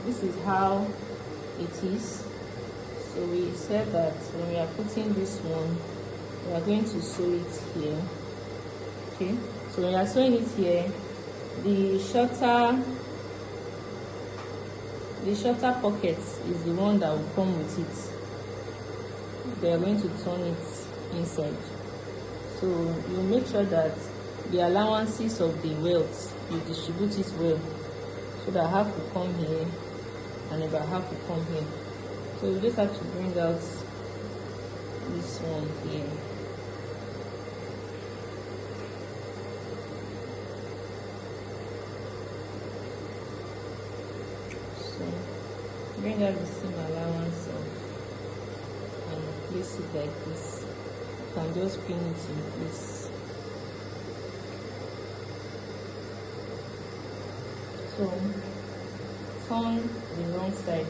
this is how it is. So we said that when we are putting this one, we are going to sew it here. Okay, so when you are sewing it here, the shorter pocket is the one that will come with it. They are going to turn it inside. So you make sure that the allowances of the welt, you distribute it well, so that half will come here and about half will come here. So you just have to bring out this one here. So bring out the seam allowance and place it like this. You can just pin it in place. So turn the wrong side.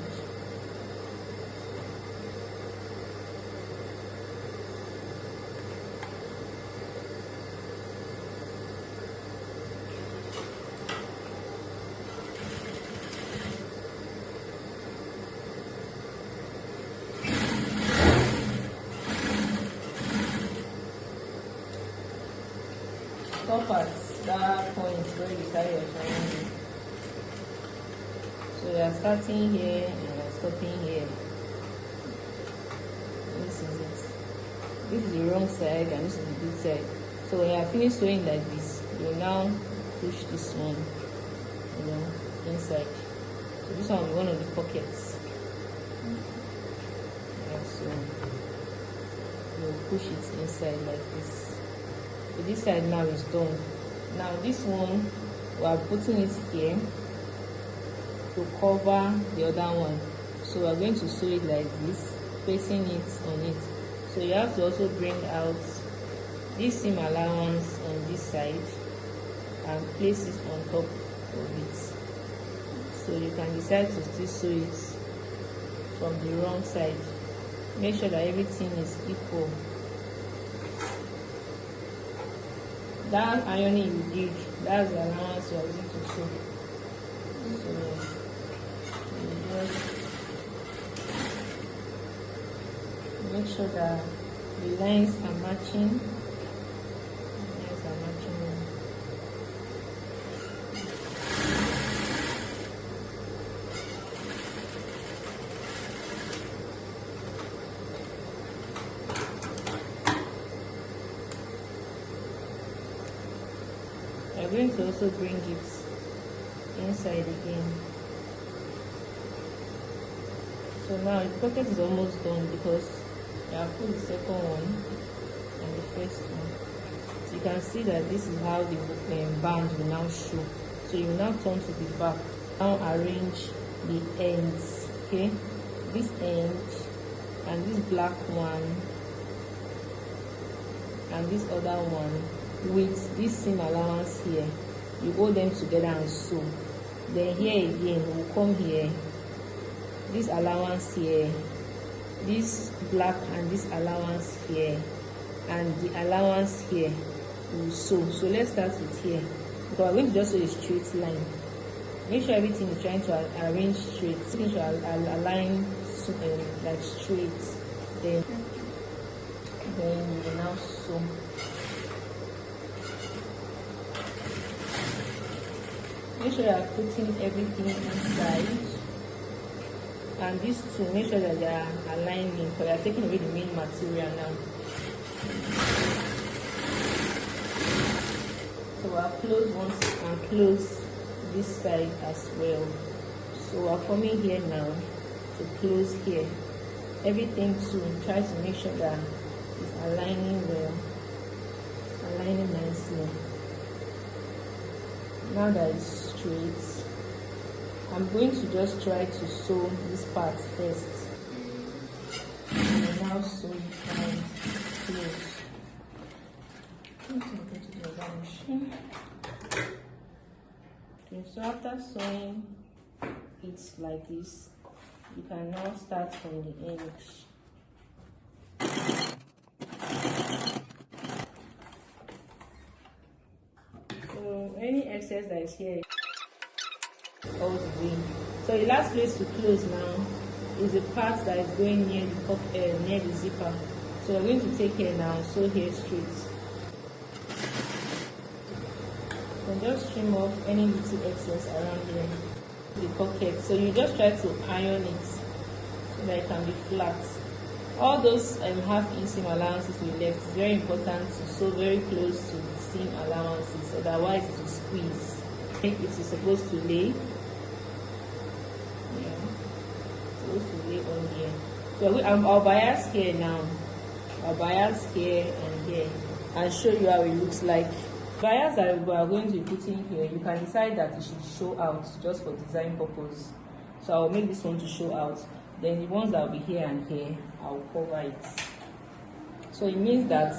Stop at that point where you carry your triangle. So you are starting here and you are stopping here. This is it. This is the wrong side and this is the good side. So when you are finished sewing like this, you will now push this one, inside. So this one will be one of the pockets. Yeah, so you will push it inside like this. So this side now is done. Now this one, we are putting it here to cover the other one. So we are going to sew it like this, placing it on it. So you have to also bring out this seam allowance on this side and place it on top of it. So you can decide to still sew it from the wrong side. Make sure that everything is equal. That ironing you did, that's the allowance you are using to sew. So you just make sure that the lines are matching. I'm going to also bring it inside again. So now the pocket is almost done because I have put the second one and the first one. So you can see that this is how the band will now show. So you will now turn to the back. Now arrange the ends. Okay, this end and this black one and this other one with this seam allowance here, you hold them together and sew. Then here again we'll come here, this allowance here, this black and this allowance here, and the allowance here will sew. So let's start with here because we're going to just sew a straight line. Make sure everything is trying to arrange straight. Everything should align like straight. Then you will now sew. Make sure you are putting everything inside, and these two, make sure that they are aligning because you are taking away the main material now. So I'll close once and close this side as well. So we're coming here now to close here. Everything too, try to make sure that it's aligning well, aligning nicely. Now that it's straight, I'm going to just try to sew this part first. And now sew it down close. Okay, so after sewing it like this, you can now start from the edge. So any excess that is here all the way So the last place to close now is the part that is going near the zipper. So we're going to take care now, sew here straight. And just trim off any little excess around here, the pocket. So you just try to iron it so that it can be flat. All those half inseam allowances we left, it's very important to sew very close to the seam allowances, otherwise it will squeeze. It is supposed to lay. Yeah, it's supposed to lay on here. So I'll bias here now. I'll bias here and here and show you how it looks like. Bias that we are going to be putting here, you can decide that it should show out just for design purpose. So I'll make this one to show out. Then the ones that will be here and here, I'll cover it. So it means that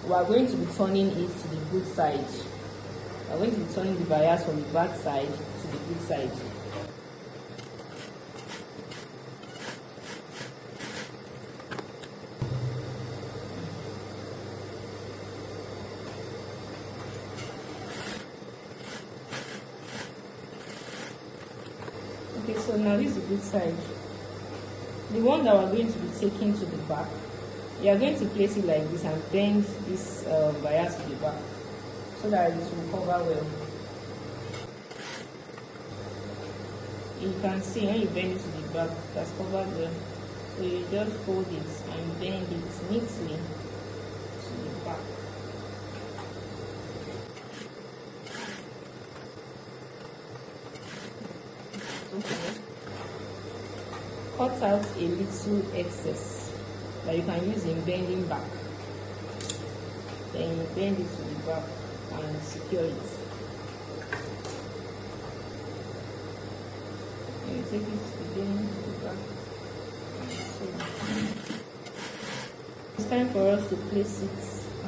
we are going to be turning it to the good side. We are going to be turning the bias from the back side to the good side. Okay, so now this is the good side. The one that we're going to be taking to the back, you are going to place it like this and bend this bias to the back so that it will cover well. You can see when you bend it to the back, it has covered well. So you just fold it and bend it neatly to the back. Okay. Cut out a little excess that you can use in bending back. Then you bend it to the back and secure it. And you take it again to the back. It's time for us to place it.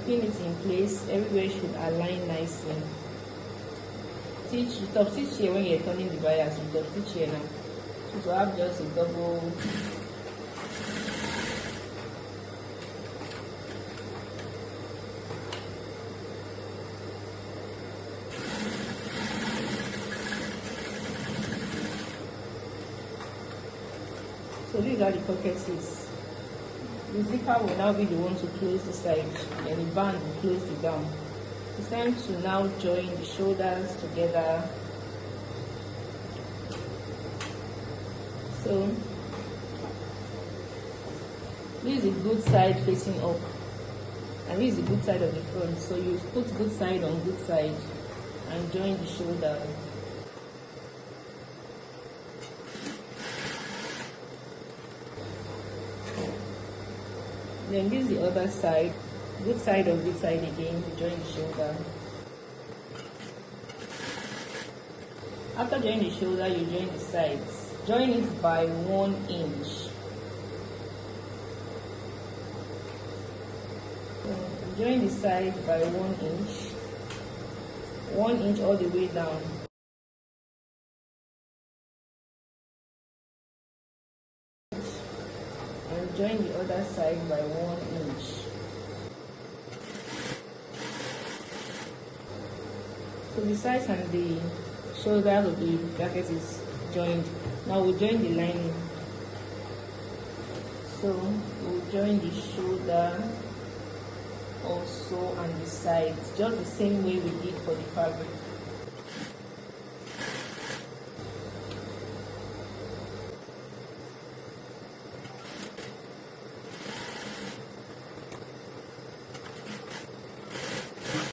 Pin it in place. Everywhere should align nicely. Stitch, top stitch here when you're turning the bias. You top stitch here now. So to have just a double. So these are the pockets. The zipper will now be the one to close the side, and the band will close the gown. It's time to now join the shoulders together. So this is the good side facing up, and this is the good side of the front. So you put good side on good side and join the shoulder. Then this is the other side, good side on good side again, you join the shoulder. After joining the shoulder, you join the sides. Join it by 1 inch. So join the side by 1 inch. 1 inch all the way down. And join the other side by 1 inch. So the sides and the shoulders of the jacket is joined. Now we'll join the lining. So we'll join the shoulder also and the sides, just the same way we did for the fabric.